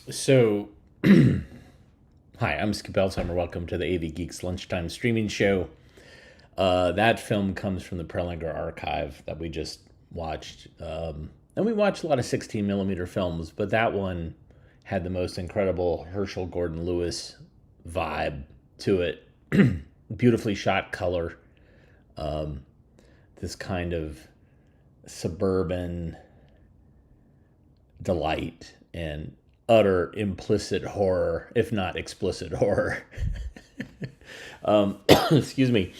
So, hi, I'm Skip Elsheimer. Welcome to the AV Geeks Lunchtime Streaming Show. That film comes from the Prelinger archive that we just watched. And we watched a lot of 16 millimeter films, but that one had the most incredible Herschel Gordon Lewis vibe to it. Beautifully shot color, this kind of suburban delight and utter implicit horror, if not explicit horror. Excuse me.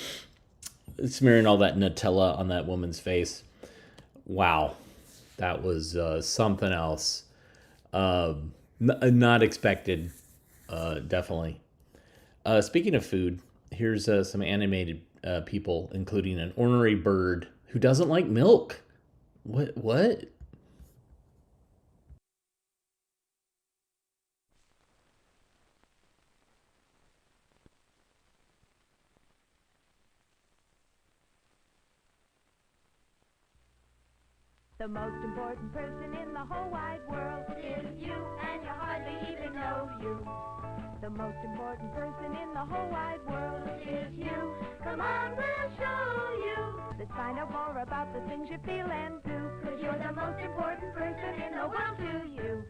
Smearing all that Nutella on that woman's face. Wow. That was something else. Not expected, definitely. Speaking of food, here's some animated people, including an ornery bird who doesn't like milk. What? What? The most important person in the whole wide world is you, and you hardly even know you. The most important person in the whole wide world is you. Come on, we'll show you. Let's find out more about the things you feel and do, 'cause you're the most important person in the world to you.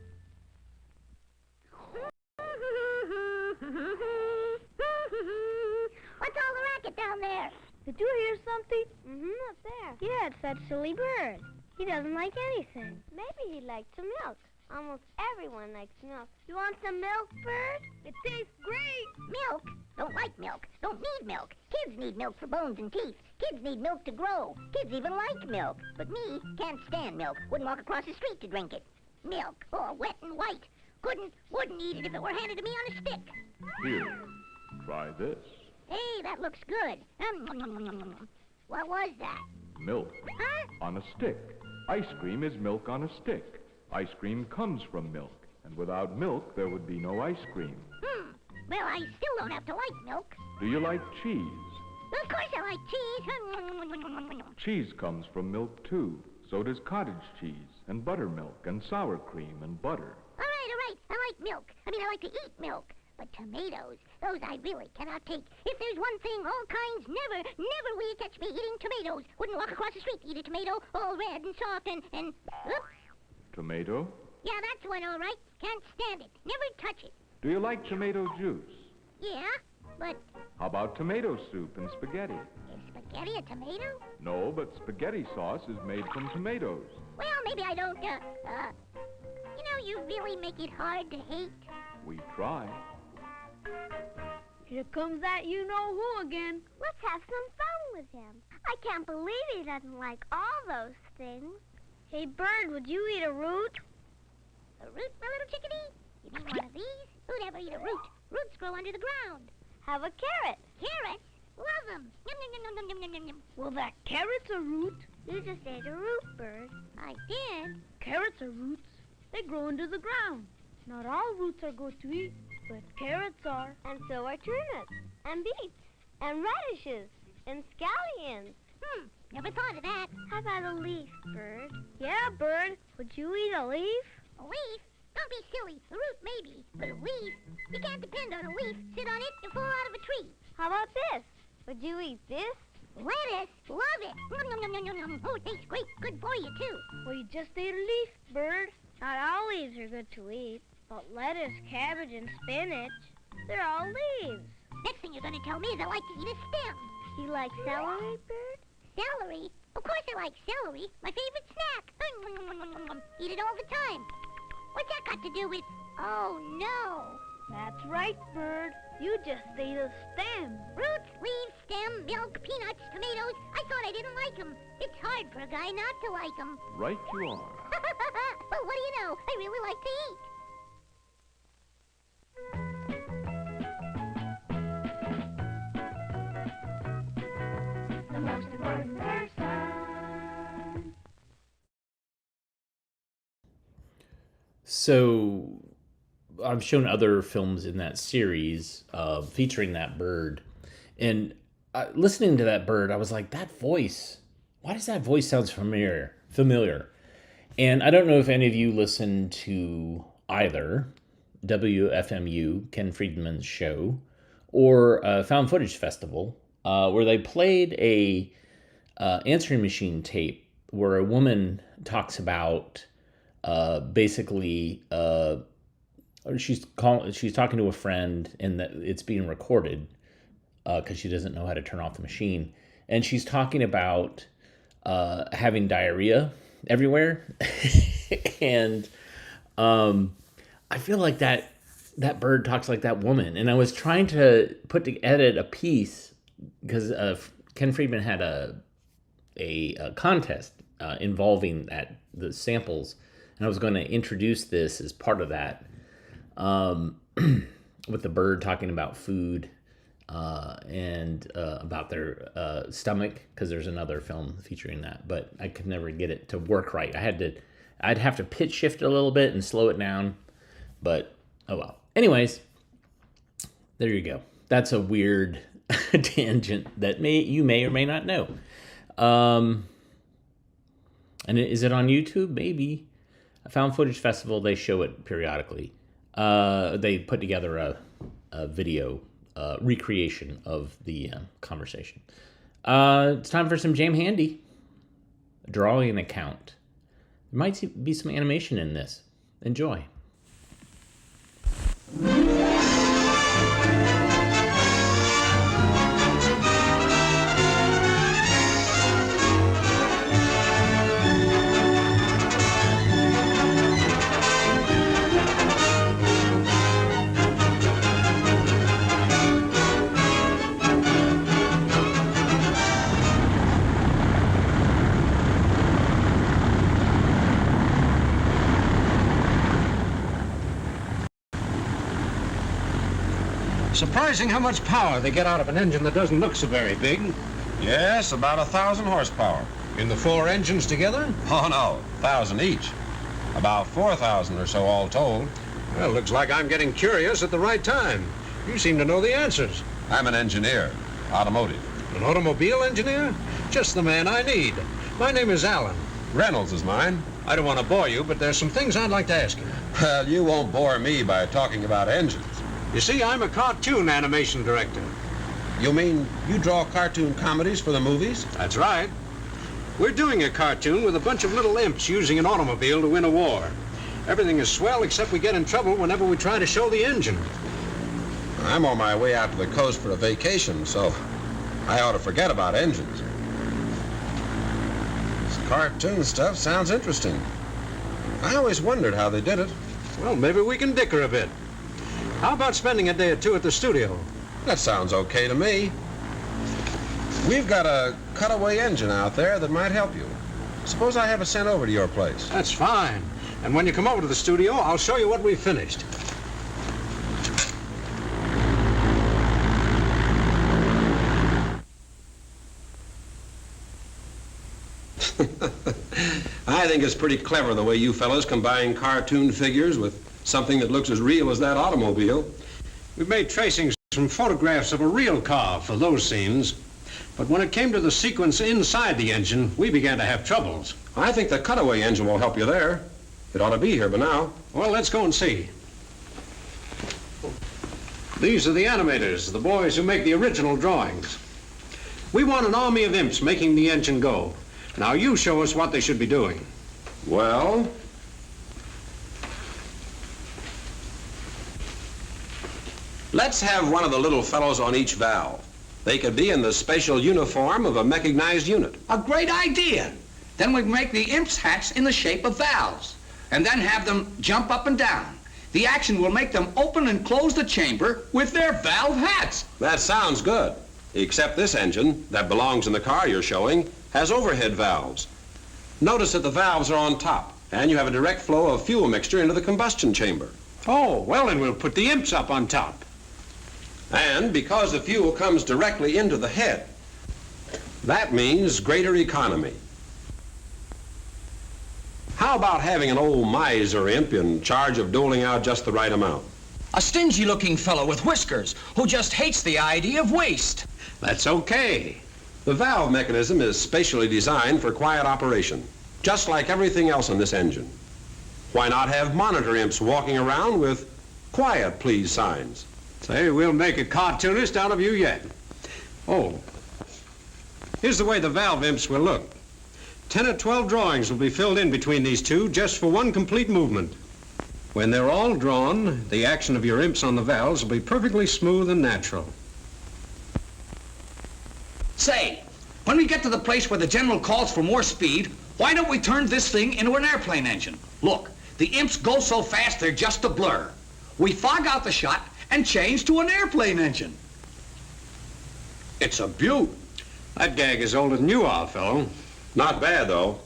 What's all the racket down there? Did you hear something? What's there? Yeah, it's that silly bird. He doesn't like anything. Maybe he likes some milk. Almost everyone likes milk. You want some milk, Bird? It tastes great. Milk? Don't like milk. Don't need milk. Kids need milk for bones and teeth. Kids need milk to grow. Kids even like milk. But me, can't stand milk. Wouldn't walk across the street to drink it. Milk, all wet and white. Wouldn't eat it if it were handed to me on a stick. Here, try this. Hey, that looks good. What was that? Milk Huh? on a stick. Ice cream is milk on a stick. Ice cream comes from milk, and without milk, there would be no ice cream. Well, I still don't have to like milk. Do you like cheese? Of course I like cheese. Cheese comes from milk, too. So does cottage cheese, and buttermilk, and sour cream, and butter. All right. I like milk. I like to eat milk. But tomatoes, those I really cannot take. If there's one thing, all kinds, never will you catch me eating tomatoes. Wouldn't walk across the street to eat a tomato, all red and soft and oops. Tomato? Yeah, that's one, all right. Can't stand it. Never touch it. Do you like tomato juice? Yeah, but How about tomato soup and spaghetti? is spaghetti a tomato? No, but spaghetti sauce is made from tomatoes. Well, maybe I don't, you really make it hard to hate. We try. Here comes that you-know-who again. Let's have some fun with him. I can't believe he doesn't like all those things. Hey, bird, would you eat a root? A root, my little chickadee? You mean one of these? Who'd ever eat a root? Roots grow under the ground. Have a carrot. Carrots? Love them. Yum, yum, yum, yum, yum, yum, yum, yum. Well, that carrot's a root. You just ate a root, Bird. I did. Carrots are roots. They grow into the ground. Not all roots are good to eat, but carrots are. And so are turnips. And beets. And radishes. And scallions. Never thought of that. How about a leaf, bird? Yeah, bird. Would you eat a leaf? A leaf? Don't be silly. A root maybe, but a leaf? You can't depend on a leaf. Sit on it and fall out of a tree. How about this? Would you eat this? Lettuce? Love it. Yum, yum, yum, yum, yum. Oh, it tastes great. Good for you, too. Well, you just ate a leaf, bird. Not all leaves are good to eat, but lettuce, cabbage, and spinach, they're all leaves. Next thing you're going to tell me is I like to eat a stem. You like celery, bird? Celery? Of course I like celery. My favorite snack. Eat it all the time. What's that got to do with... Oh, no. That's right, bird. You just ate a stem. Roots, leaves, stem, milk, peanuts, tomatoes. I thought I didn't like them. It's hard for a guy not to like them. Right you are. But what do you know? I really like to eat. The most important person. So I've shown other films in that series featuring that bird, and listening to that bird, I was like, that voice. Why does that voice sound familiar? And I don't know if any of you listen to either, WFMU, Ken Friedman's show, or Found Footage Festival, where they played a answering machine tape where a woman talks about basically she's talking to a friend, and that it's being recorded because she doesn't know how to turn off the machine, and she's talking about having diarrhea everywhere. And I feel like that bird talks like that woman. And I was trying to edit a piece because Ken Friedman had a contest involving the samples, and I was going to introduce this as part of that, with the bird talking about food and about their stomach, because there's another film featuring that, but I could never get it to work right. I'd have to pitch shift it a little bit and slow it down, but oh well. Anyways, there you go. That's a weird tangent that you may or may not know. And is it on YouTube? Maybe. Found Footage Festival, they show it periodically. They put together a video recreation of the conversation. It's time for some Jam Handy. Drawing account. There might be some animation in this. Enjoy. Surprising how much power they get out of an engine that doesn't look so very big. Yes, about 1,000 horsepower. In the 4 engines together? Oh, no, 1,000 each. About 4,000 or so all told. Well, looks like I'm getting curious at the right time. You seem to know the answers. I'm an engineer, automotive. An automobile engineer? Just the man I need. My name is Alan. Reynolds is mine. I don't want to bore you, but there's some things I'd like to ask you. Well, you won't bore me by talking about engines. You see, I'm a cartoon animation director. You mean you draw cartoon comedies for the movies? That's right. We're doing a cartoon with a bunch of little imps using an automobile to win a war. Everything is swell except we get in trouble whenever we try to show the engine. I'm on my way out to the coast for a vacation, so I ought to forget about engines. This cartoon stuff sounds interesting. I always wondered how they did it. Well, maybe we can dicker a bit. How about spending a day or two at the studio? That sounds okay to me. We've got a cutaway engine out there that might help you. Suppose I have it sent over to your place. That's fine. And when you come over to the studio, I'll show you what we've finished. I think it's pretty clever the way you fellows combine cartoon figures with something that looks as real as that automobile. We've made tracings from photographs of a real car for those scenes. But when it came to the sequence inside the engine, we began to have troubles. I think the cutaway engine will help you there. It ought to be here by now. Well, let's go and see. These are the animators, the boys who make the original drawings. We want an army of imps making the engine go. Now you show us what they should be doing. Well, let's have one of the little fellows on each valve. They could be in the special uniform of a mechanized unit. A great idea. Then we make the imps' hats in the shape of valves, and then have them jump up and down. The action will make them open and close the chamber with their valve hats. That sounds good, except this engine that belongs in the car you're showing has overhead valves. Notice that the valves are on top, and you have a direct flow of fuel mixture into the combustion chamber. Oh, well, then we'll put the imps up on top. And because the fuel comes directly into the head, that means greater economy. How about having an old miser imp in charge of doling out just the right amount? A stingy-looking fellow with whiskers who just hates the idea of waste. That's okay. The valve mechanism is specially designed for quiet operation, just like everything else in this engine. Why not have monitor imps walking around with quiet please signs. Say, we'll make a cartoonist out of you yet. Oh, here's the way the valve imps will look. 10 or 12 drawings will be filled in between these two just for one complete movement. When they're all drawn, the action of your imps on the valves will be perfectly smooth and natural. Say, when we get to the place where the general calls for more speed, why don't we turn this thing into an airplane engine? Look, the imps go so fast they're just a blur. We fog out the shot and change to an airplane engine. It's a beaut. That gag is older than you are, fellow. Not bad, though.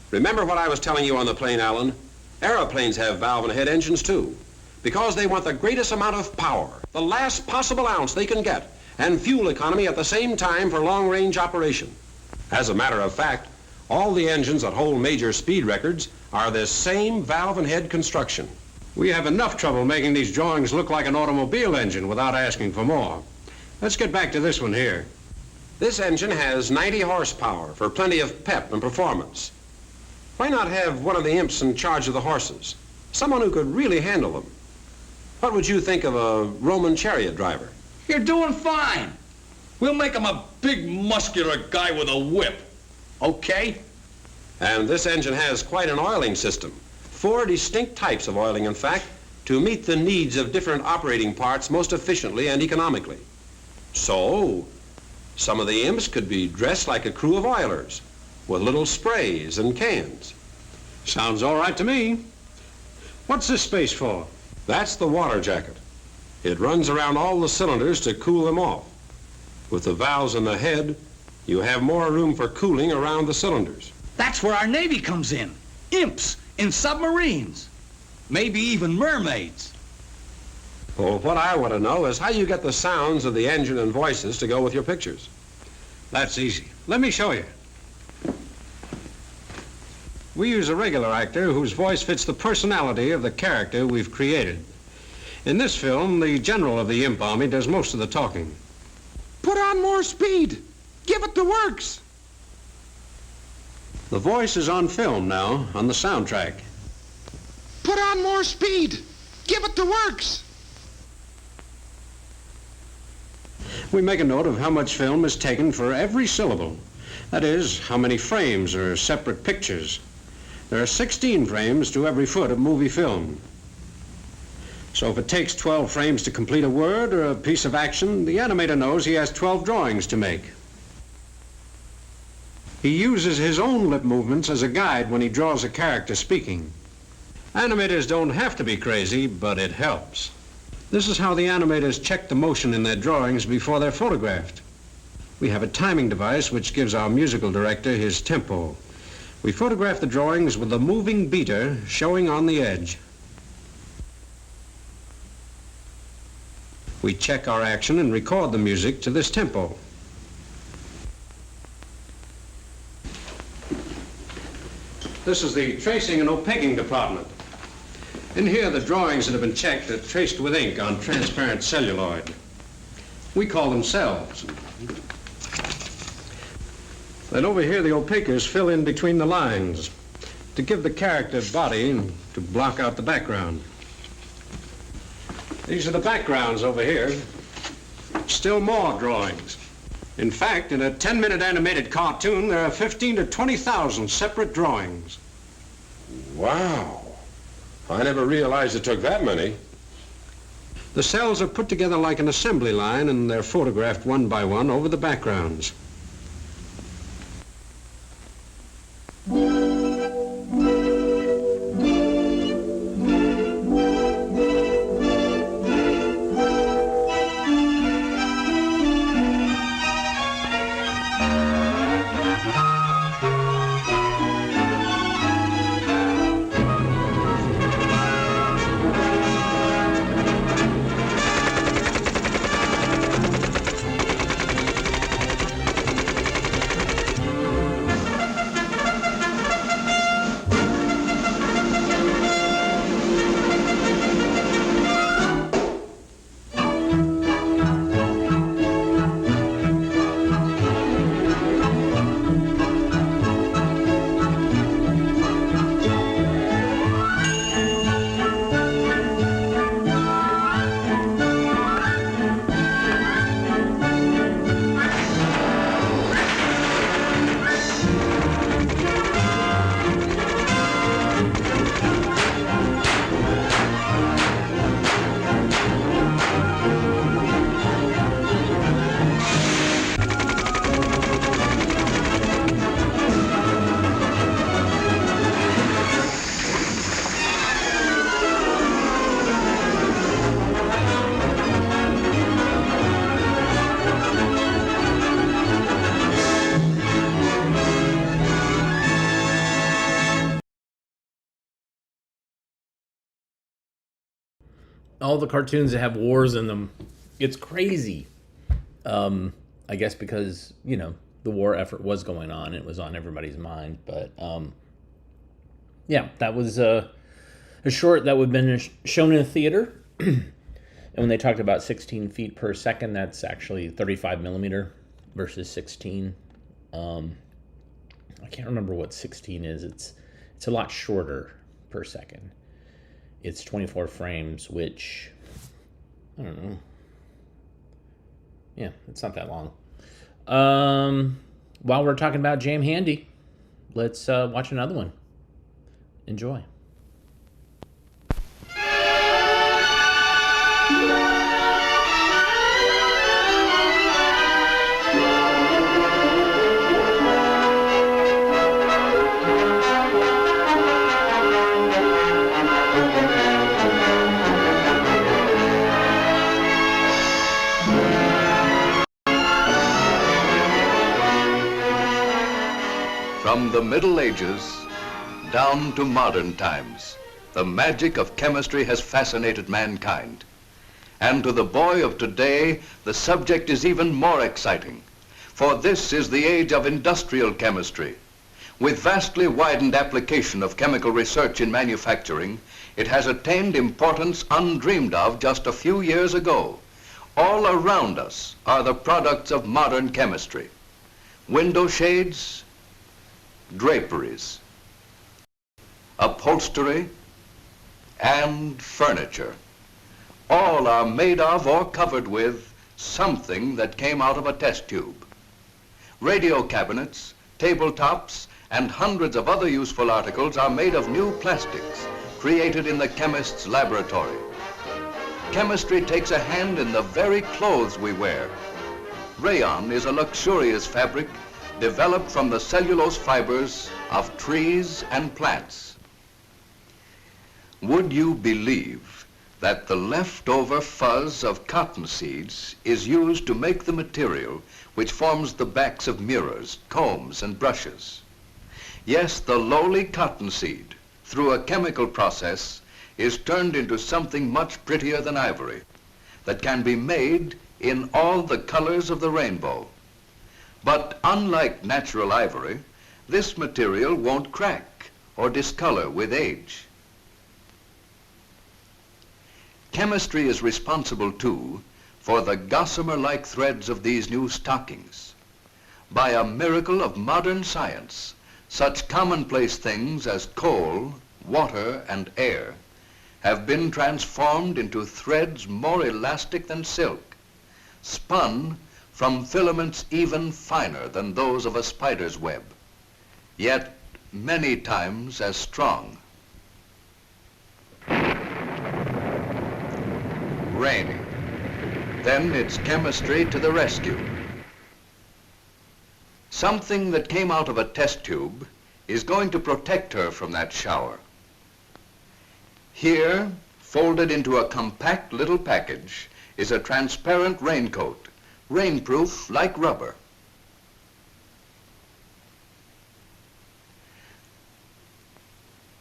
Remember what I was telling you on the plane, Alan? Aeroplanes have valve and head engines, too, because they want the greatest amount of power, the last possible ounce they can get, and fuel economy at the same time for long-range operation. As a matter of fact, all the engines that hold major speed records are this same valve and head construction. We have enough trouble making these drawings look like an automobile engine without asking for more. Let's get back to this one here. This engine has 90 horsepower for plenty of pep and performance. Why not have one of the imps in charge of the horses? Someone who could really handle them. What would you think of a Roman chariot driver? You're doing fine. We'll make him a big, muscular guy with a whip. Okay? And this engine has quite an oiling system. 4 distinct types of oiling, in fact, to meet the needs of different operating parts most efficiently and economically. So, some of the imps could be dressed like a crew of oilers, with little sprays and cans. Sounds all right to me. What's this space for? That's the water jacket. It runs around all the cylinders to cool them off. With the valves in the head, you have more room for cooling around the cylinders. That's where our Navy comes in. Imps in submarines. Maybe even mermaids. Well, what I want to know is how you get the sounds of the engine and voices to go with your pictures. That's easy. Let me show you. We use a regular actor whose voice fits the personality of the character we've created. In this film, the general of the imp army does most of the talking. Put on more speed. Give it the works. The voice is on film now, on the soundtrack. Put on more speed. Give it the works. We make a note of how much film is taken for every syllable. That is, how many frames are separate pictures. There are 16 frames to every foot of movie film. So if it takes 12 frames to complete a word or a piece of action, the animator knows he has 12 drawings to make. He uses his own lip movements as a guide when he draws a character speaking. Animators don't have to be crazy, but it helps. This is how the animators check the motion in their drawings before they're photographed. We have a timing device which gives our musical director his tempo. We photograph the drawings with the moving beater showing on the edge. We check our action and record the music to this tempo. This is the tracing and opaquing department. In here, the drawings that have been checked are traced with ink on transparent celluloid. We call them cells. Then over here, the opaquers fill in between the lines to give the character body and to block out the background. These are the backgrounds over here. Still more drawings. In fact, in a 10-minute animated cartoon, there are 15 to 20,000 separate drawings. Wow. I never realized it took that many. The cells are put together like an assembly line, and they're photographed one by one over the backgrounds. all the cartoons that have wars in them. It's crazy. I guess because, you know, the war effort was going on. It was on everybody's mind. But, yeah, that was a short that would have been shown in a theater. And when they talked about 16 feet per second, that's actually 35 millimeter versus 16. I can't remember what 16 is. It's a lot shorter per second. It's 24 frames, which, I don't know. Yeah, it's not that long. While we're talking about Jam Handy, let's watch another one. Enjoy. From the Middle Ages down to modern times, the magic of chemistry has fascinated mankind. And to the boy of today, the subject is even more exciting. For this is the age of industrial chemistry. With vastly widened application of chemical research in manufacturing, it has attained importance undreamed of just a few years ago. All around us are the products of modern chemistry. Window shades, draperies, upholstery, and furniture. All are made of or covered with something that came out of a test tube. Radio cabinets, tabletops, and hundreds of other useful articles are made of new plastics created in the chemist's laboratory. Chemistry takes a hand in the very clothes we wear. Rayon is a luxurious fabric developed from the cellulose fibers of trees and plants. Would you believe that the leftover fuzz of cotton seeds is used to make the material which forms the backs of mirrors, combs, and brushes? Yes, the lowly cottonseed, through a chemical process, is turned into something much prettier than ivory that can be made in all the colors of the rainbow. But unlike natural ivory, this material won't crack or discolor with age. Chemistry is responsible, too, for the gossamer-like threads of these new stockings. By a miracle of modern science, such commonplace things as coal, water, and air have been transformed into threads more elastic than silk, spun from filaments even finer than those of a spider's web, yet many times as strong. Raining. Then it's chemistry to the rescue. Something that came out of a test tube is going to protect her from that shower. Here, folded into a compact little package, is a transparent raincoat, rainproof like rubber.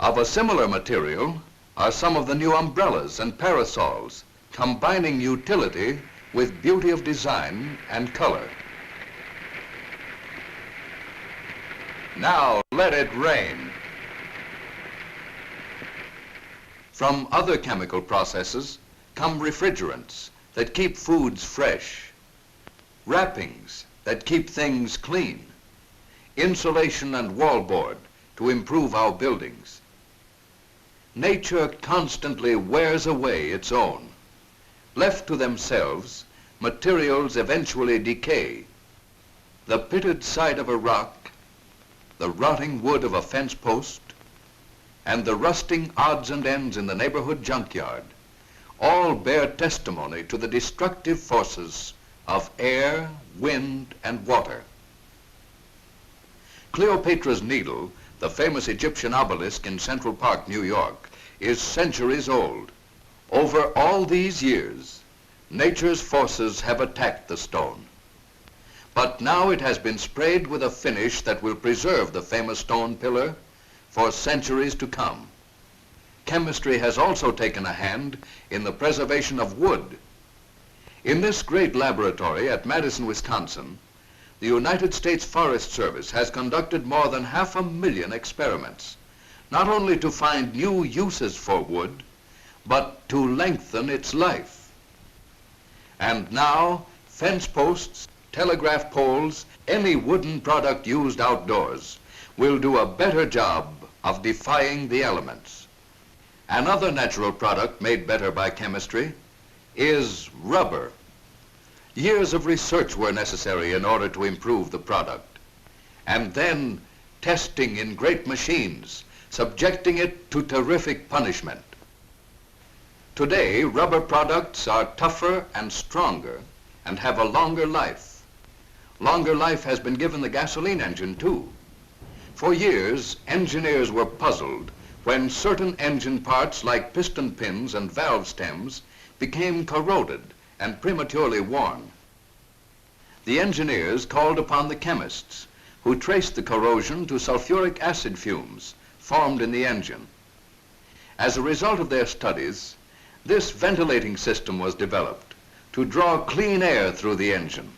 Of a similar material are some of the new umbrellas and parasols, combining utility with beauty of design and color. Now let it rain. From other chemical processes come refrigerants that keep foods fresh, wrappings that keep things clean, insulation and wallboard to improve our buildings. Nature constantly wears away its own. Left to themselves, materials eventually decay. The pitted side of a rock, the rotting wood of a fence post, and the rusting odds and ends in the neighborhood junkyard all bear testimony to the destructive forces of air, wind, and water. Cleopatra's Needle, the famous Egyptian obelisk in Central Park, New York, is centuries old. Over all these years, nature's forces have attacked the stone. But now it has been sprayed with a finish that will preserve the famous stone pillar for centuries to come. chemistry has also taken a hand in the preservation of wood. In this great laboratory at Madison, Wisconsin, the United States Forest Service has conducted more than 500,000 experiments, not only to find new uses for wood, but to lengthen its life. And now, fence posts, telegraph poles, any wooden product used outdoors will do a better job of defying the elements. Another natural product made better by chemistry is rubber. Years of research were necessary in order to improve the product, and then testing in great machines, subjecting it to terrific punishment. Today, rubber products are tougher and stronger and have a longer life. Longer life has been given the gasoline engine too. For years, engineers were puzzled when certain engine parts like piston pins and valve stems became corroded and prematurely worn. The engineers called upon the chemists, who traced the corrosion to sulfuric acid fumes formed in the engine. As a result of their studies, this ventilating system was developed to draw clean air through the engine,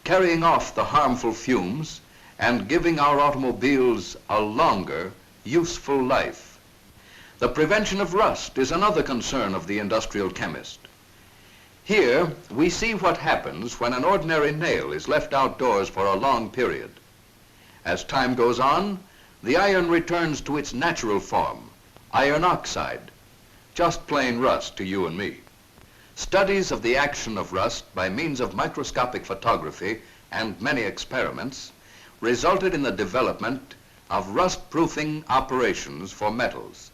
carrying off the harmful fumes and giving our automobiles a longer, useful life. The prevention of rust is another concern of the industrial chemist. Here, we see what happens when an ordinary nail is left outdoors for a long period. As time goes on, the iron returns to its natural form, iron oxide, just plain rust to you and me. Studies of the action of rust by means of microscopic photography and many experiments resulted in the development of rust-proofing operations for metals.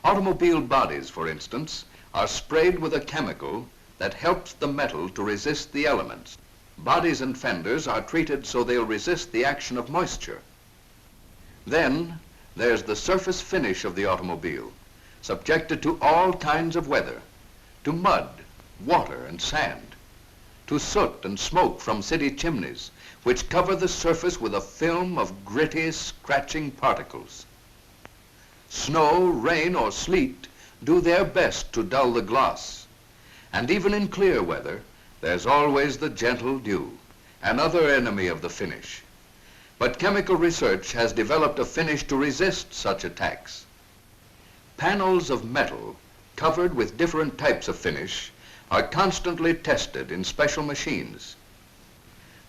Automobile bodies, for instance, are sprayed with a chemical that helps the metal to resist the elements. Bodies and fenders are treated so they'll resist the action of moisture. Then there's the surface finish of the automobile, subjected to all kinds of weather, to mud, water, and sand, to soot and smoke from city chimneys, which cover the surface with a film of gritty, scratching particles. Snow, rain, or sleet do their best to dull the gloss. And even in clear weather, there's always the gentle dew, another enemy of the finish. But chemical research has developed a finish to resist such attacks. Panels of metal covered with different types of finish are constantly tested in special machines.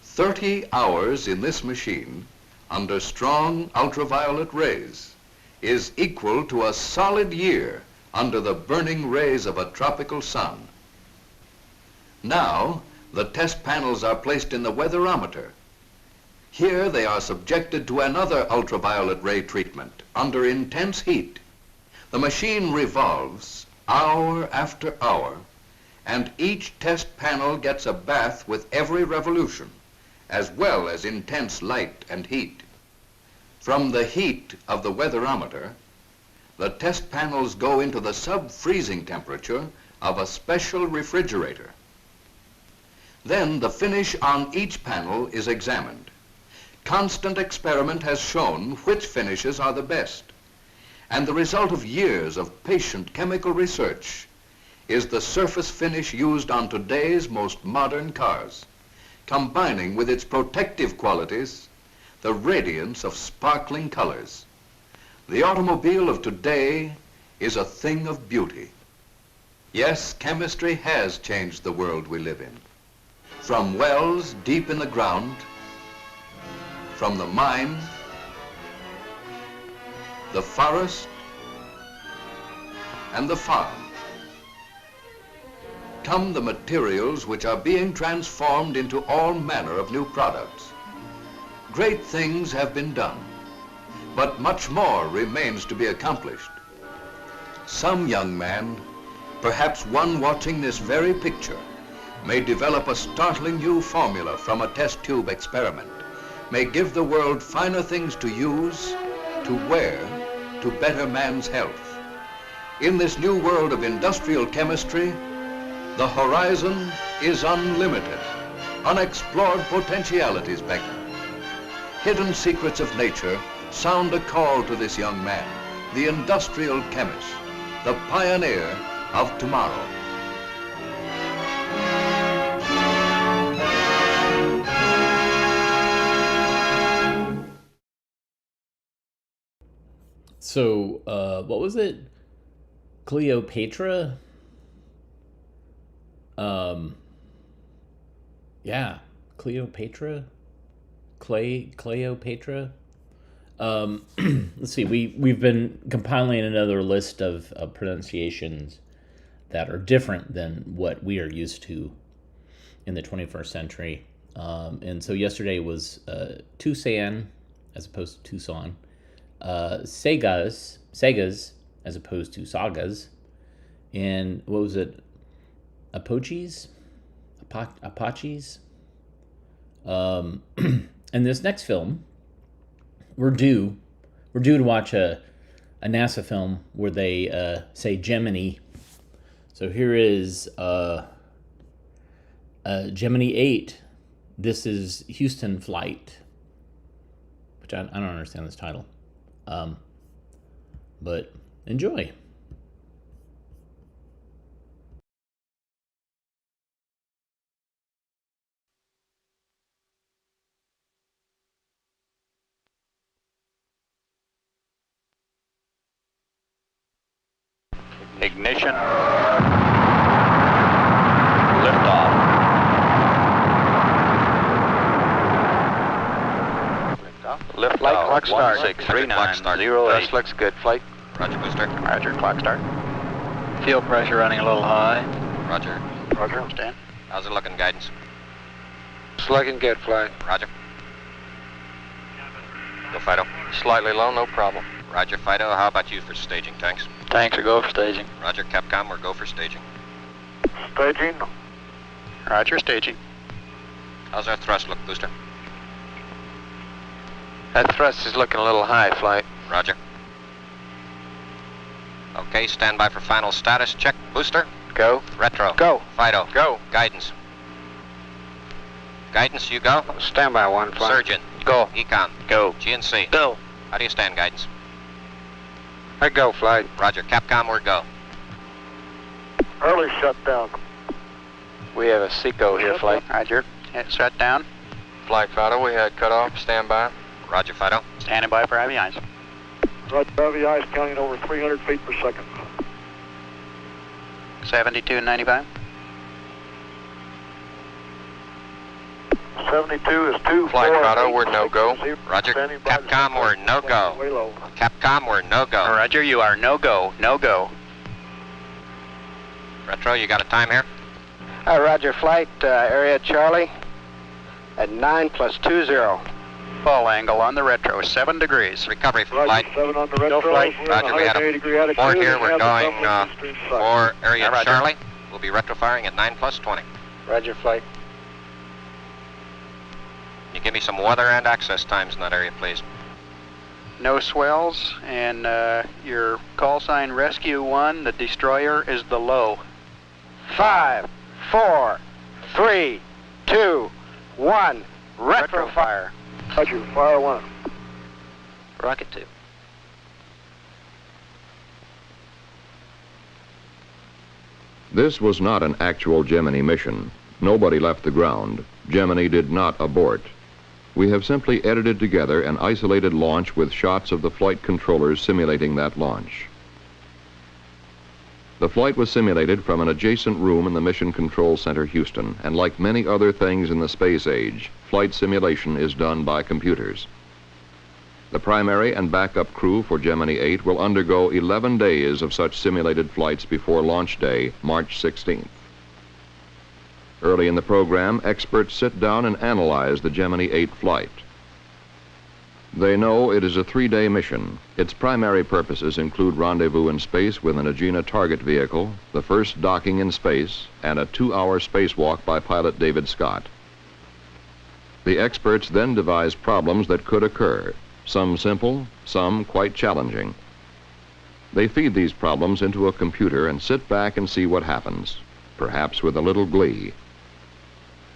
30 hours in this machine under strong ultraviolet rays is equal to a solid year under the burning rays of a tropical sun. Now, the test panels are placed in the weatherometer. Here they are subjected to another ultraviolet ray treatment under intense heat. The machine revolves hour after hour, and each test panel gets a bath with every revolution, as well as intense light and heat. From the heat of the weatherometer, the test panels go into the sub-freezing temperature of a special refrigerator. Then the finish on each panel is examined. Constant experiment has shown which finishes are the best, and the result of years of patient chemical research is the surface finish used on today's most modern cars, combining with its protective qualities the radiance of sparkling colors. The automobile of today is a thing of beauty. Yes, chemistry has changed the world we live in. From wells deep in the ground, from the mine, the forest, and the farm, come the materials which are being transformed into all manner of new products. Great things have been done, but much more remains to be accomplished. Some young man, perhaps one watching this very picture, may develop a startling new formula from a test tube experiment, may give the world finer things to use, to wear, to better man's health. In this new world of industrial chemistry, the horizon is unlimited. Unexplored potentialities beckon. Hidden secrets of nature sound a call to this young man, the industrial chemist. the pioneer of tomorrow. So, what was it? Cleopatra? Yeah, Cleopatra? Cleopatra? Let's see, we've been compiling another list of pronunciations that are different than what we are used to in the 21st century. And so yesterday was Tucson as opposed to Tucson. Segas as opposed to sagas, and what was it? Apaches. And this next film, we're due to watch a NASA film where they say Gemini. So here is Gemini 8. This is Houston flight, which I don't understand this title. But enjoy. Ignition. Liftoff. Lift Flight clock start. 163908. This looks good. Flight. Roger, booster. Roger, clock start. Fuel pressure running a little high. Roger. Roger. Stand. How's it looking, guidance? It's looking good, flight. Roger. Go, Fido. Slightly low, no problem. Roger, Fido. How about you for staging, tanks? Tanks are go for staging. Roger, Capcom, we're go for staging. Staging. Roger, staging. How's our thrust look, booster? That thrust is looking a little high, flight. Roger. Okay, stand by for final status check. Booster. Go. Retro. Go. Fido. Go. Guidance. Guidance, you go. Stand by one, flight. Surgeon. Go. Econ. Go. GNC. Go. How do you stand, guidance? I go, flight. Roger, Capcom, we're go. Early shutdown. We have a Seco here, flight. Roger. Shut down. Flight Fido, we had cut off. Stand by. Roger, Fido. Standing by for heavy ice. Roger, heavy ice counting over 300 feet per second. 7295. 72 is 2. Flight Fido, we're no-go. Roger, Capcom, we're no-go. Way low. Capcom, we're no-go. Roger, you are no-go. No-go. Retro, you got a time here? Roger, flight, area Charlie at 9+20. Fall angle on the retro, 7 degrees. Recovery for Roger, flight. 7 on the retro. flight. Roger, we had a 180-degree attitude. 4 here. and We're have the going tumbling stream sight. for area Roger. Charlie. We'll be retro firing at 9+20. Roger, flight. Can you give me some weather and access times in that area, please? No swells, and your call sign Rescue 1, the destroyer, is the low. 5, 4, 3, 2, 1, retro fire. Roger, fire 1. Rocket 2. This was not an actual Gemini mission. Nobody left the ground. Gemini did not abort. We have simply edited together an isolated launch with shots of the flight controllers simulating that launch. The flight was simulated from an adjacent room in the Mission Control Center, Houston, and like many other things in the space age, flight simulation is done by computers. The primary and backup crew for Gemini 8 will undergo 11 days of such simulated flights before launch day, March 16th. Early in the program, experts sit down and analyze the Gemini 8 flight. They know it is a 3-day mission. Its primary purposes include rendezvous in space with an Agena target vehicle, the first docking in space, and a 2-hour spacewalk by pilot David Scott. The experts then devise problems that could occur, some simple, some quite challenging. They feed these problems into a computer and sit back and see what happens, perhaps with a little glee.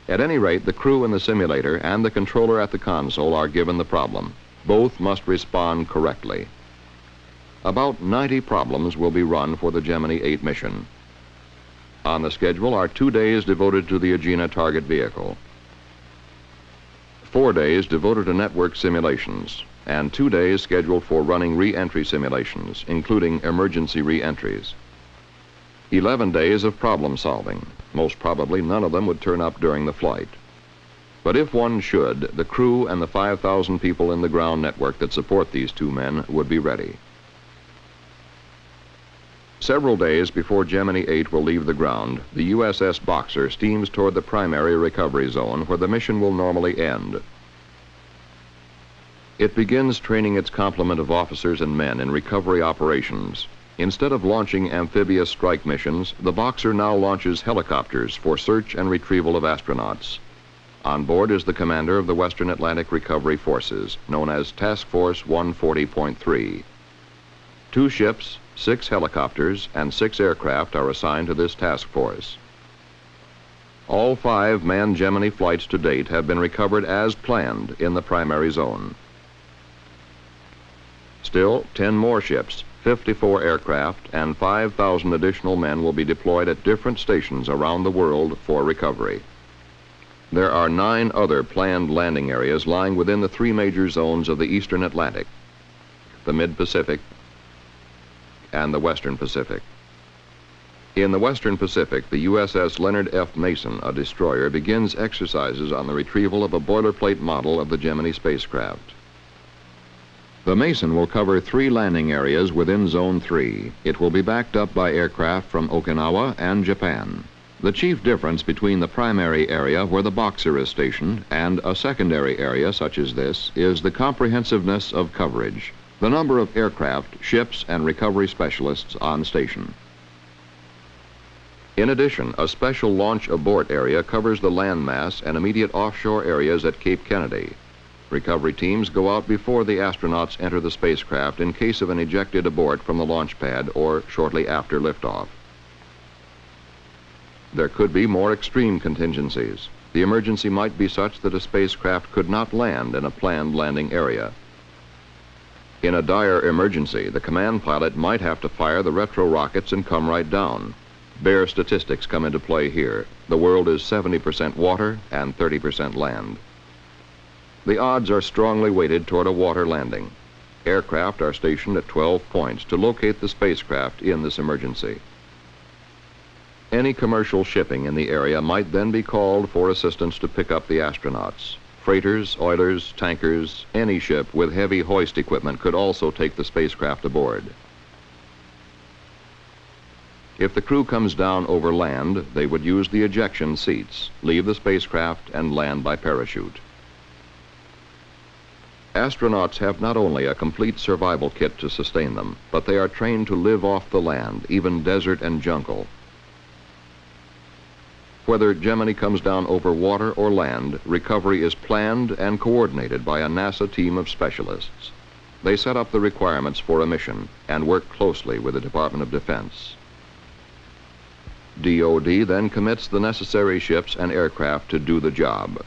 At any rate, the crew in the simulator and the controller at the console are given the problem. Both must respond correctly. About 90 problems will be run for the Gemini 8 mission. On the schedule are 2 days devoted to the Agena target vehicle, 4 days devoted to network simulations, and 2 days scheduled for running re-entry simulations, including emergency re-entries. 11 days of problem solving. Most probably none of them would turn up during the flight. But if one should, the crew and the 5,000 people in the ground network that support these 2 men would be ready. Several days before Gemini 8 will leave the ground, the USS Boxer steams toward the primary recovery zone where the mission will normally end. It begins training its complement of officers and men in recovery operations. Instead of launching amphibious strike missions, the Boxer now launches helicopters for search and retrieval of astronauts. On board is the commander of the Western Atlantic Recovery Forces, known as Task Force 140.3. 2 ships, 6 helicopters, and 6 aircraft are assigned to this task force. All 5 manned Gemini flights to date have been recovered as planned in the primary zone. Still, 10 more ships, 54 aircraft, and 5,000 additional men will be deployed at different stations around the world for recovery. There are 9 other planned landing areas lying within the 3 major zones of the Eastern Atlantic, the Mid-Pacific, and the Western Pacific. In the Western Pacific, the USS Leonard F. Mason, a destroyer, begins exercises on the retrieval of a boilerplate model of the Gemini spacecraft. The Mason will cover 3 landing areas within Zone 3. It will be backed up by aircraft from Okinawa and Japan. The chief difference between the primary area where the Boxer is stationed and a secondary area such as this is the comprehensiveness of coverage, the number of aircraft, ships, and recovery specialists on station. In addition, a special launch abort area covers the landmass and immediate offshore areas at Cape Kennedy. Recovery teams go out before the astronauts enter the spacecraft in case of an ejected abort from the launch pad or shortly after liftoff. There could be more extreme contingencies. The emergency might be such that a spacecraft could not land in a planned landing area. In a dire emergency, the command pilot might have to fire the retro rockets and come right down. Bare statistics come into play here. The world is 70% water and 30% land. The odds are strongly weighted toward a water landing. Aircraft are stationed at 12 points to locate the spacecraft in this emergency. Any commercial shipping in the area might then be called for assistance to pick up the astronauts. Freighters, oilers, tankers, any ship with heavy hoist equipment could also take the spacecraft aboard. If the crew comes down over land, they would use the ejection seats, leave the spacecraft, and land by parachute. Astronauts have not only a complete survival kit to sustain them, but they are trained to live off the land, even desert and jungle. Whether Gemini comes down over water or land, recovery is planned and coordinated by a NASA team of specialists. They set up the requirements for a mission and work closely with the Department of Defense. DoD then commits the necessary ships and aircraft to do the job.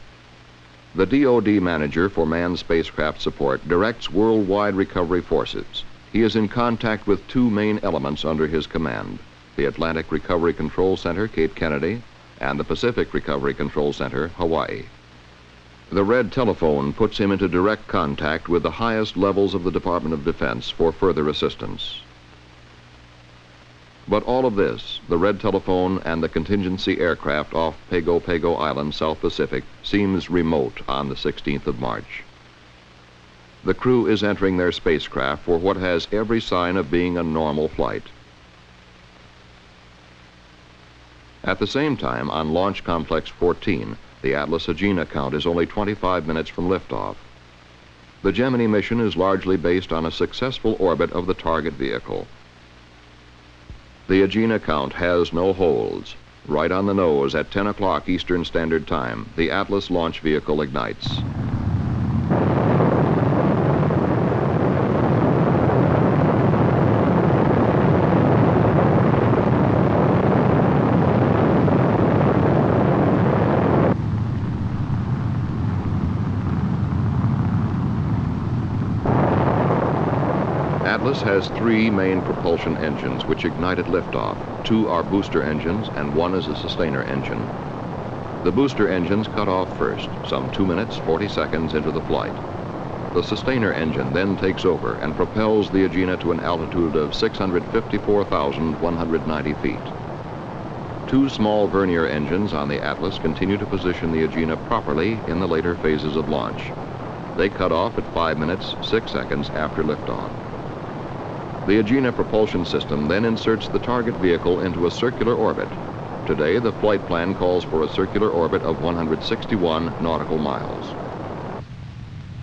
The DoD manager for manned spacecraft support directs worldwide recovery forces. He is in contact with 2 main elements under his command: the Atlantic Recovery Control Center, Cape Kennedy, and the Pacific Recovery Control Center, Hawaii. The red telephone puts him into direct contact with the highest levels of the Department of Defense for further assistance. But all of this, the red telephone and the contingency aircraft off Pago Pago Island, South Pacific, seems remote on the 16th of March. The crew is entering their spacecraft for what has every sign of being a normal flight. At the same time, on Launch Complex 14, the Atlas Agena count is only 25 minutes from liftoff. The Gemini mission is largely based on a successful orbit of the target vehicle. The Agena count has no holes. Right on the nose at 10 o'clock Eastern Standard Time, the Atlas launch vehicle ignites. At Atlas has 3 main propulsion engines which ignite at liftoff. 2 are booster engines and 1 is a sustainer engine. The booster engines cut off first, some 2 minutes, 40 seconds into the flight. The sustainer engine then takes over and propels the Agena to an altitude of 654,190 feet. 2 small vernier engines on the Atlas continue to position the Agena properly in the later phases of launch. They cut off at 5 minutes, 6 seconds after liftoff. The Agena propulsion system then inserts the target vehicle into a circular orbit. Today, the flight plan calls for a circular orbit of 161 nautical miles.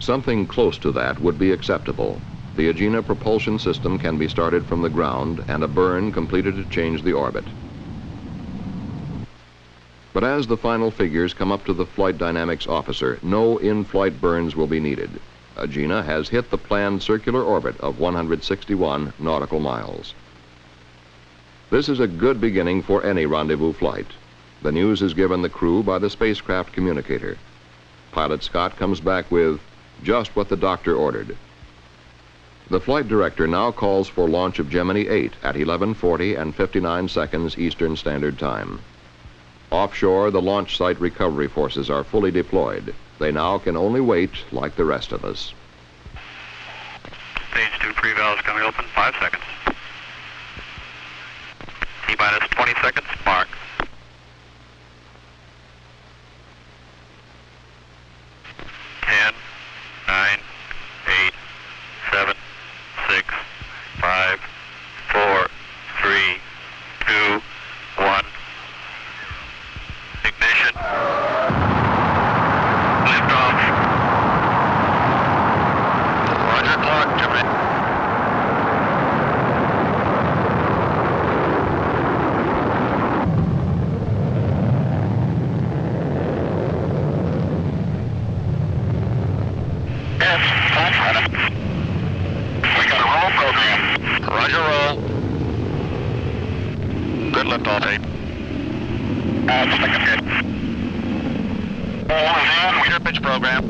Something close to that would be acceptable. The Agena propulsion system can be started from the ground and a burn completed to change the orbit. But as the final figures come up to the flight dynamics officer, no in-flight burns will be needed. Agena has hit the planned circular orbit of 161 nautical miles. This is a good beginning for any rendezvous flight. The news is given the crew by the spacecraft communicator. Pilot Scott comes back with just what the doctor ordered. The flight director now calls for launch of Gemini 8 at 11:40 and 59 seconds Eastern Standard Time. Offshore, the launch site recovery forces are fully deployed. They now can only wait like the rest of us. Stage 2 pre-valves coming open, 5 seconds. T-minus 20 seconds, mark. Ten, 9, 8, 7, 6, 5, 4, 3, 2, 1. Ignition. Liftoff. Roger, clock, Gemini. Yes, that's right. We got a roll program. Roger, roll. Good liftoff, 8. That's looking good. All is in, we hear pitch program.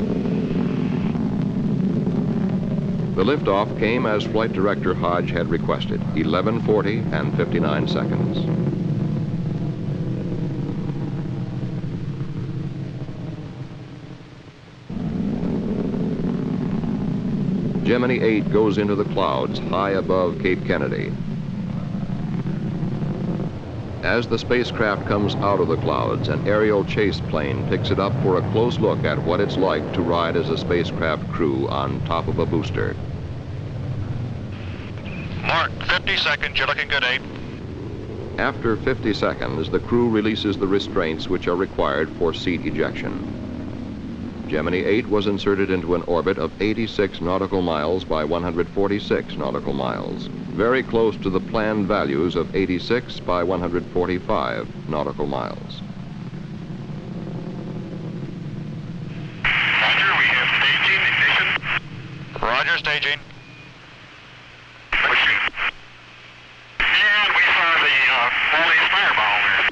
The liftoff came as Flight Director Hodge had requested, 11:40 and 59 seconds. Gemini 8 goes into the clouds high above Cape Kennedy. As the spacecraft comes out of the clouds, an aerial chase plane picks it up for a close look at what it's like to ride as a spacecraft crew on top of a booster. Mark, 50 seconds, you're looking good, 8. After 50 seconds, the crew releases the restraints which are required for seat ejection. Gemini 8 was inserted into an orbit of 86 nautical miles by 146 nautical miles, very close to the planned values of 86 by 145 nautical miles. Roger, we have staging, ignition. Roger, staging. And we saw the Foley's fireball there.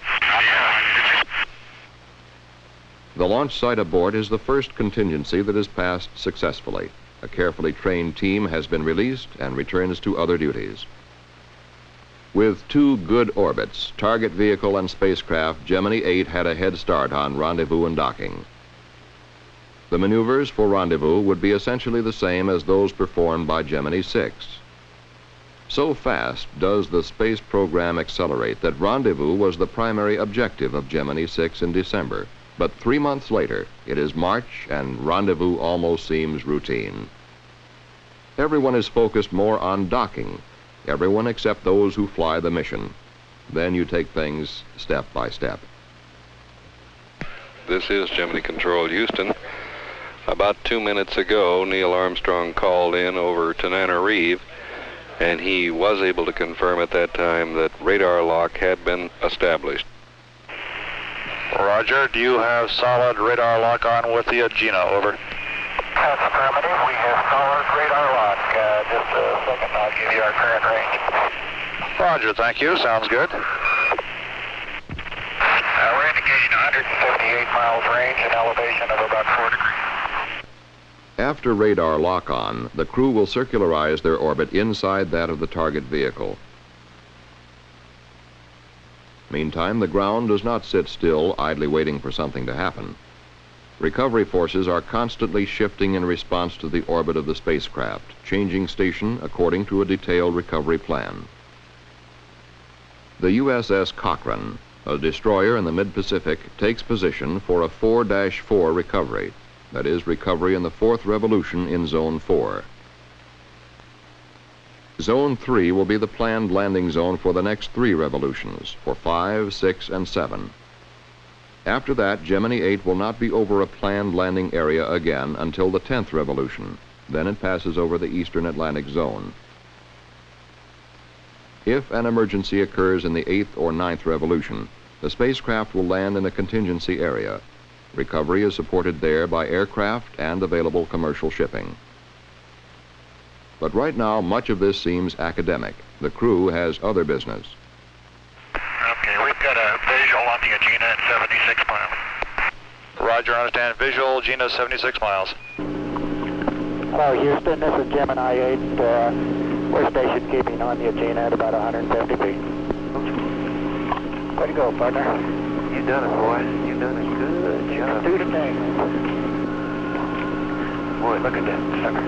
The launch site aboard is the first contingency that is passed successfully. A carefully trained team has been released and returns to other duties. With 2 good orbits, target vehicle and spacecraft, Gemini 8 had a head start on rendezvous and docking. The maneuvers for rendezvous would be essentially the same as those performed by Gemini 6. So fast does the space program accelerate that rendezvous was the primary objective of Gemini 6 in December. But 3 months later, it is March and rendezvous almost seems routine. Everyone is focused more on docking. Everyone except those who fly the mission. Then you take things step by step. This is Gemini Control Houston. About 2 minutes ago, Neil Armstrong called in over Tananarive, and he was able to confirm at that time that radar lock had been established. Roger, do you have solid radar lock on with the Agena, over? That's affirmative. We have solid radar lock. Just a second, I'll give you our current range. Roger, thank you. Sounds good. We're indicating 178 miles range and elevation of about 4 degrees. After radar lock-on, the crew will circularize their orbit inside that of the target vehicle. Meantime, the ground does not sit still, idly waiting for something to happen. Recovery forces are constantly shifting in response to the orbit of the spacecraft, changing station according to a detailed recovery plan. The USS Cochrane, a destroyer in the mid-Pacific, takes position for a 4-4 recovery. That is, recovery in the 4th revolution in Zone 4. Zone 3 will be the planned landing zone for the next 3 revolutions, for 5, 6, and 7. After that, Gemini 8 will not be over a planned landing area again until the 10th revolution. Then it passes over the Eastern Atlantic Zone. If an emergency occurs in the 8th or 9th revolution, the spacecraft will land in a contingency area. Recovery is supported there by aircraft and available commercial shipping. But right now, much of this seems academic. The crew has other business. Okay, we've got a visual on the Agena at 76 miles. Roger, understand. Visual, Gina 76 miles. Hello, Houston. This is Gemini 8. We're station keeping on the Agena at about 150 feet. Way to go, partner. You done it, boy. You done a good job. Do the thing. Boy, look at that sucker.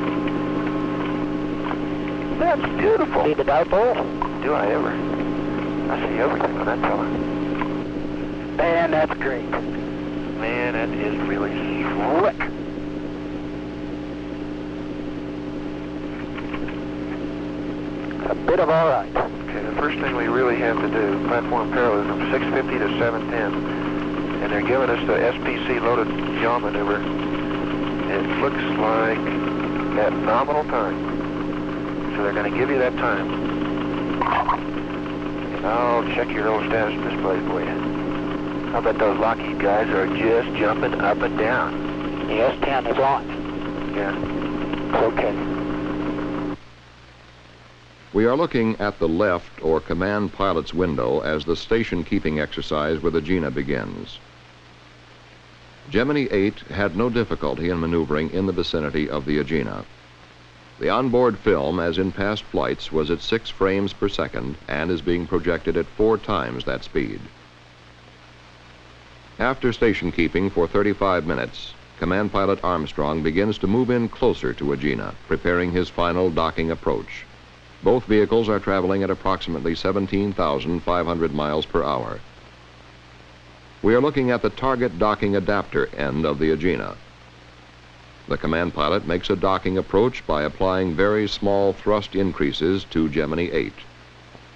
That's beautiful. See the dipole? Do I ever? I see everything on that fella. Man, that's great. Man, that is really slick. A bit of all right. Okay, the first thing we really have to do, platform parallelism, 650 to 710. And they're giving us the SPC loaded yaw maneuver. It looks like at nominal time. So they're going to give you that time. And I'll check your old status display for you. I bet those Lockheed guys are just jumping up and down. The S10 is on. Yeah. It's okay. We are looking at the left or command pilot's window as the station keeping exercise with Agena begins. Gemini 8 had no difficulty in maneuvering in the vicinity of the Agena. The onboard film, as in past flights, was at 6 frames per second and is being projected at 4 times that speed. After station keeping for 35 minutes, Command Pilot Armstrong begins to move in closer to Agena, preparing his final docking approach. Both vehicles are traveling at approximately 17,500 miles per hour. We are looking at the target docking adapter end of the Agena. The command pilot makes a docking approach by applying very small thrust increases to Gemini 8.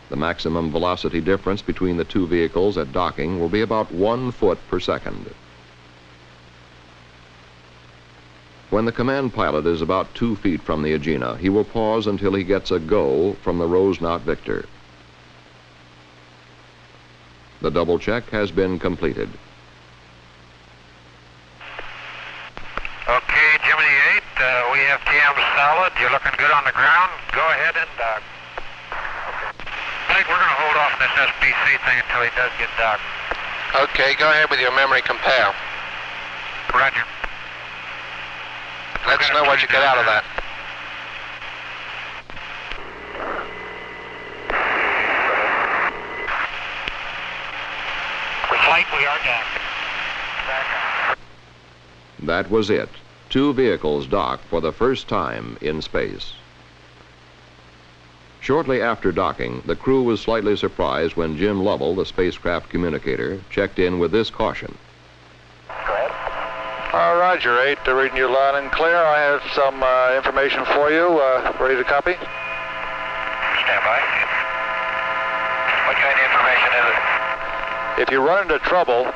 The maximum velocity difference between the two vehicles at docking will be about 1 foot per second. When the command pilot is about 2 feet from the Agena, he will pause until he gets a go from the Rose-Knot Victor. The double check has been completed. Okay, Gemini 8, we have TM solid. You're looking good on the ground. Go ahead and dock. I think we're going to hold off on this SPC thing until he does get docked. Okay, go ahead with your memory compare. Roger. Let us know what you get out of that. Flight, we are docked. That was it. 2 vehicles docked for the first time in space. Shortly after docking, the crew was slightly surprised when Jim Lovell, the spacecraft communicator, checked in with this caution. Roger, 8, reading you loud and clear. I have some information for you. Ready to copy? Stand by. What kind of information is it? If you run into trouble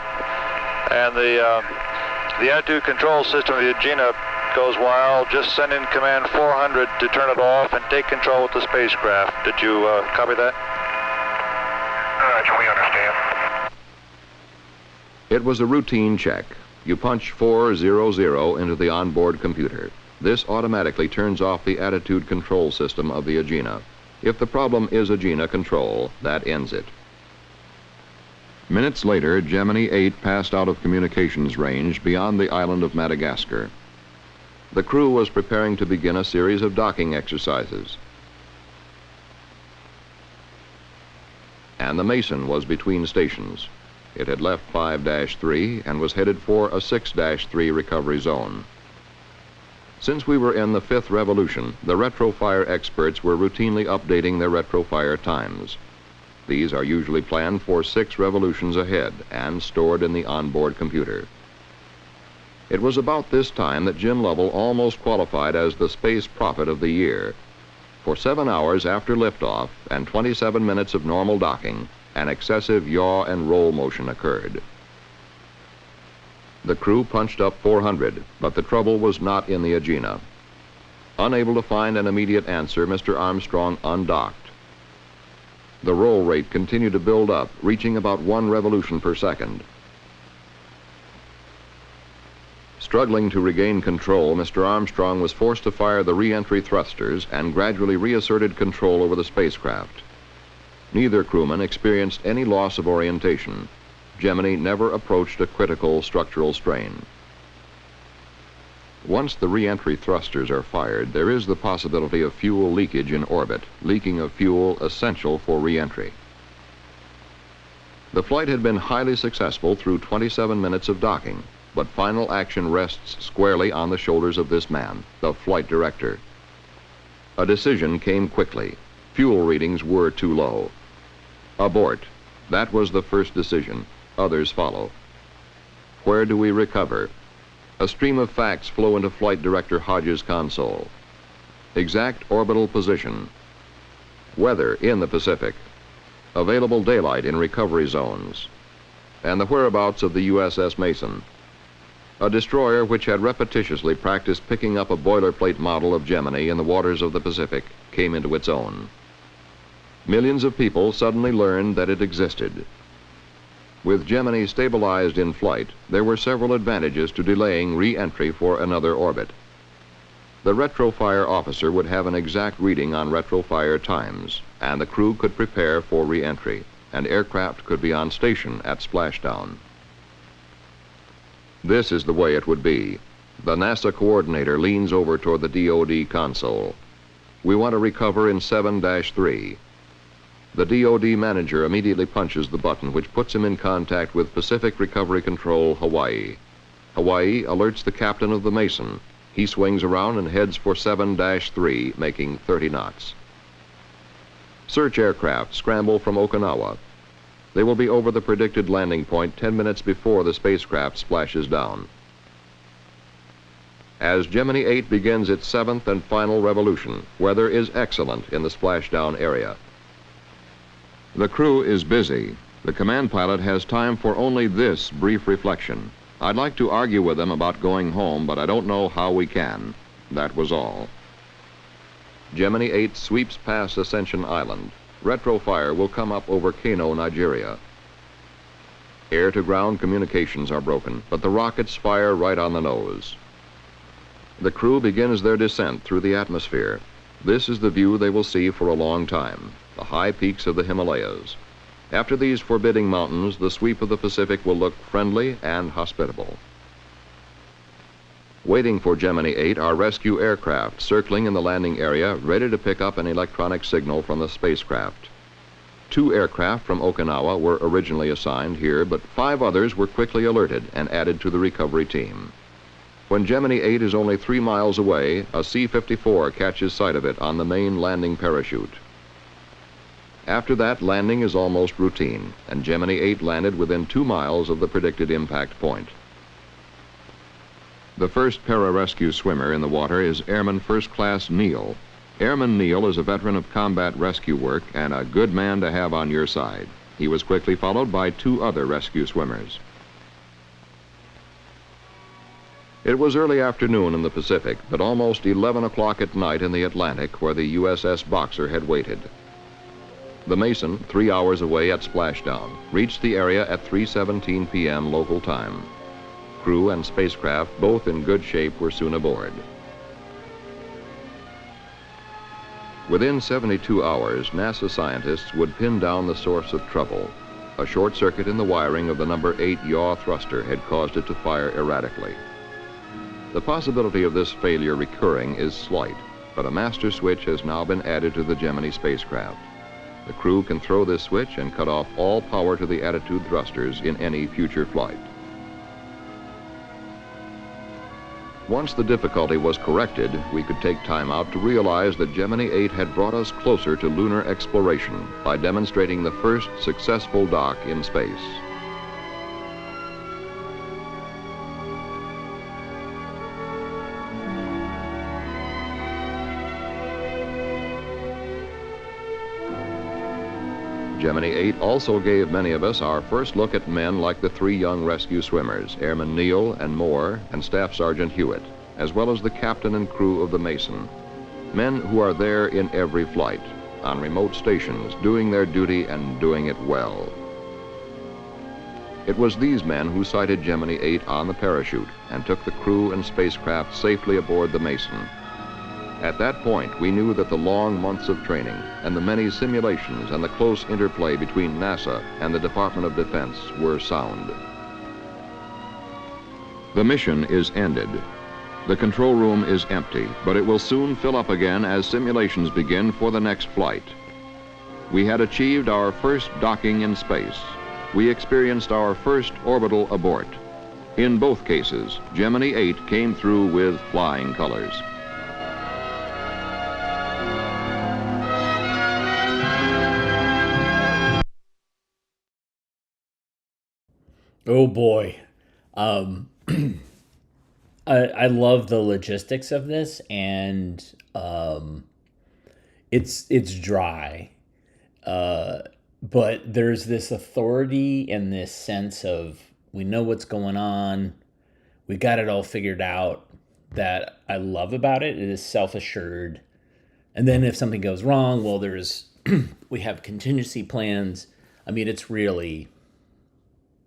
and the attitude control system of the Agena goes wild, just send in command 400 to turn it off and take control with the spacecraft. Did you copy that? Roger, we understand. It was a routine check. You punch 400 into the onboard computer. This automatically turns off the attitude control system of the Agena. If the problem is Agena control, that ends it. Minutes later, Gemini 8 passed out of communications range beyond the island of Madagascar. The crew was preparing to begin a series of docking exercises. And the Mason was between stations. It had left 5-3 and was headed for a 6-3 recovery zone. Since we were in the 5th revolution, the retrofire experts were routinely updating their retrofire times. These are usually planned for 6 revolutions ahead and stored in the onboard computer. It was about this time that Jim Lovell almost qualified as the space prophet of the year. For 7 hours after liftoff and 27 minutes of normal docking, an excessive yaw and roll motion occurred. The crew punched up 400, but the trouble was not in the Agena. Unable to find an immediate answer, Mr. Armstrong undocked. The roll rate continued to build up, reaching about 1 revolution per second. Struggling to regain control, Mr. Armstrong was forced to fire the re-entry thrusters and gradually reasserted control over the spacecraft. Neither crewman experienced any loss of orientation. Gemini never approached a critical structural strain. Once the re-entry thrusters are fired, there is the possibility of fuel leakage in orbit, leaking of fuel essential for re-entry. The flight had been highly successful through 27 minutes of docking, but final action rests squarely on the shoulders of this man, the flight director. A decision came quickly. Fuel readings were too low. Abort. That was the first decision. Others follow. Where do we recover? A stream of facts flow into Flight Director Hodges' console. Exact orbital position. Weather in the Pacific. Available daylight in recovery zones. And the whereabouts of the USS Mason. A destroyer which had repetitiously practiced picking up a boilerplate model of Gemini in the waters of the Pacific came into its own. Millions of people suddenly learned that it existed. With Gemini stabilized in flight, there were several advantages to delaying re-entry for another orbit. The retrofire officer would have an exact reading on retrofire times, and the crew could prepare for re-entry, and aircraft could be on station at splashdown. This is the way it would be. The NASA coordinator leans over toward the DoD console. We want to recover in 7-3. The DoD manager immediately punches the button, which puts him in contact with Pacific Recovery Control, Hawaii. Hawaii alerts the captain of the Mason. He swings around and heads for 7-3, making 30 knots. Search aircraft scramble from Okinawa. They will be over the predicted landing point 10 minutes before the spacecraft splashes down. As Gemini 8 begins its 7th and final revolution, weather is excellent in the splashdown area. The crew is busy. The command pilot has time for only this brief reflection. I'd like to argue with them about going home, but I don't know how we can. That was all. Gemini 8 sweeps past Ascension Island. Retrofire will come up over Kano, Nigeria. Air-to-ground communications are broken, but the rockets fire right on the nose. The crew begins their descent through the atmosphere. This is the view they will see for a long time, the high peaks of the Himalayas. After these forbidding mountains, the sweep of the Pacific will look friendly and hospitable. Waiting for Gemini 8 are rescue aircraft circling in the landing area, ready to pick up an electronic signal from the spacecraft. 2 aircraft from Okinawa were originally assigned here, but 5 others were quickly alerted and added to the recovery team. When Gemini 8 is only 3 miles away, a C-54 catches sight of it on the main landing parachute. After that, landing is almost routine, and Gemini 8 landed within 2 miles of the predicted impact point. The first pararescue swimmer in the water is Airman First Class Neal. Airman Neal is a veteran of combat rescue work and a good man to have on your side. He was quickly followed by 2 other rescue swimmers. It was early afternoon in the Pacific, but almost 11 o'clock at night in the Atlantic, where the USS Boxer had waited. The Mason, 3 hours away at splashdown, reached the area at 3:17 p.m. local time. Crew and spacecraft, both in good shape, were soon aboard. Within 72 hours, NASA scientists would pin down the source of trouble. A short circuit in the wiring of the number 8 yaw thruster had caused it to fire erratically. The possibility of this failure recurring is slight, but a master switch has now been added to the Gemini spacecraft. The crew can throw this switch and cut off all power to the attitude thrusters in any future flight. Once the difficulty was corrected, we could take time out to realize that Gemini 8 had brought us closer to lunar exploration by demonstrating the first successful dock in space. Gemini 8 also gave many of us our first look at men like the three young rescue swimmers, Airman Neal and Moore and Staff Sergeant Hewitt, as well as the captain and crew of the Mason. Men who are there in every flight, on remote stations, doing their duty and doing it well. It was these men who sighted Gemini 8 on the parachute and took the crew and spacecraft safely aboard the Mason. At that point, we knew that the long months of training and the many simulations and the close interplay between NASA and the Department of Defense were sound. The mission is ended. The control room is empty, but it will soon fill up again as simulations begin for the next flight. We had achieved our first docking in space. We experienced our first orbital abort. In both cases, Gemini 8 came through with flying colors. Oh boy. I love the logistics of this, and it's dry. But there's this authority and this sense of we know what's going on. We got it all figured out that I love about it. It is self-assured. And then if something goes wrong, well, we have contingency plans. I mean, it's really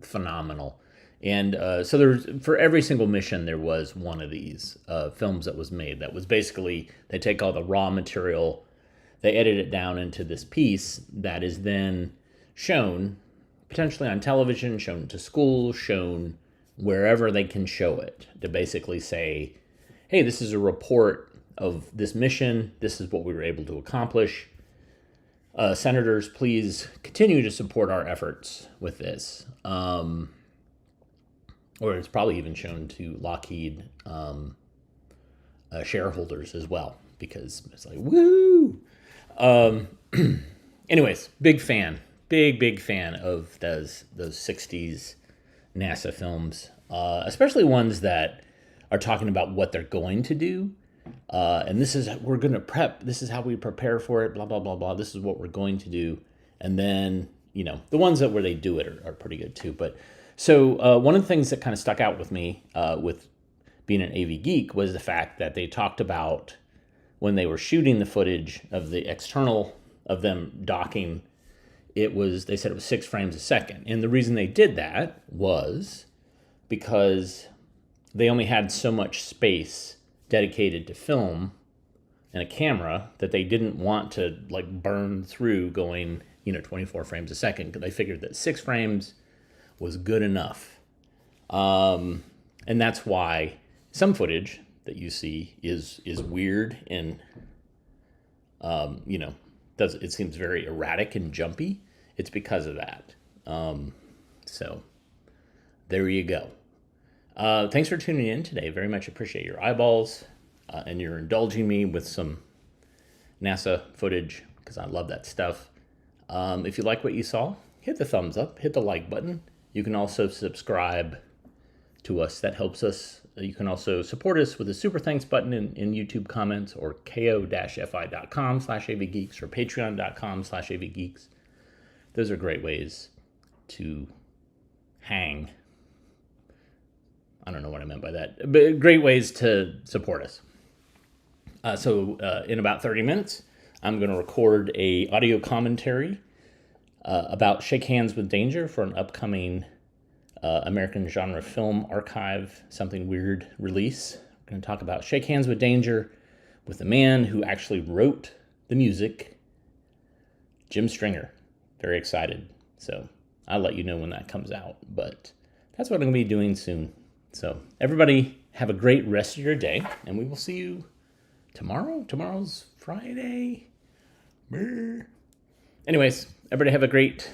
phenomenal. And so there's, for every single mission, there was one of these films that was made. That was basically, they take all the raw material, they edit it down into this piece that is then shown, potentially on television, shown to schools, shown wherever they can show it, to basically say, hey, this is a report of this mission. This is what we were able to accomplish. Senators, please continue to support our efforts with this. Or it's probably even shown to Lockheed shareholders as well, because it's like, woo! Anyways, big fan of those 60s NASA films, especially ones that are talking about what they're going to do. And we're going to prep. This is how we prepare for it, blah, blah, blah, blah. This is what we're going to do. And then, the ones where they do it are pretty good too. But so one of the things that kind of stuck out with me with being an AV geek was the fact that they talked about when they were shooting the footage of the external of them docking, they said it was 6 frames a second. And the reason they did that was because they only had so much space dedicated to film and a camera that they didn't want to burn through going 24 frames a second, because they figured that 6 frames was good enough. And that's why some footage that you see is weird and it seems very erratic and jumpy. It's because of that. So there you go. Thanks for tuning in today. Very much appreciate your eyeballs and you're indulging me with some NASA footage, because I love that stuff. If you like what you saw, hit the thumbs up, hit the like button. You can also subscribe to us. That helps us. You can also support us with the super thanks button in YouTube comments, or ko-fi.com/avgeeks or patreon.com/avgeeks. Those are great ways to hang. I don't know what I meant by that, but great ways to support us. So in about 30 minutes, I'm going to record a audio commentary about Shake Hands with Danger for an upcoming American Genre Film Archive Something Weird release. We're going to talk about Shake Hands with Danger with the man who actually wrote the music, Jim Stringer. Very excited. So I'll let you know when that comes out, but that's what I'm going to be doing soon. So everybody Have a great rest of your day, and we will see you tomorrow. Tomorrow's Friday. Brr. Anyways, everybody have a great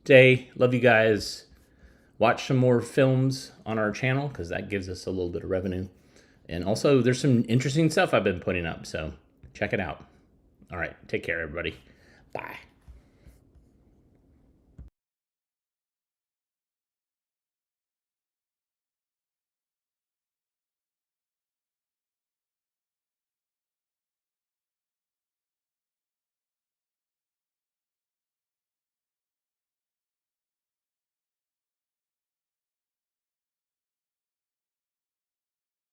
day. Love you guys. Watch some more films on our channel because that gives us a little bit of revenue. And also, there's some interesting stuff I've been putting up, so check it out. All right, take care, everybody. Bye.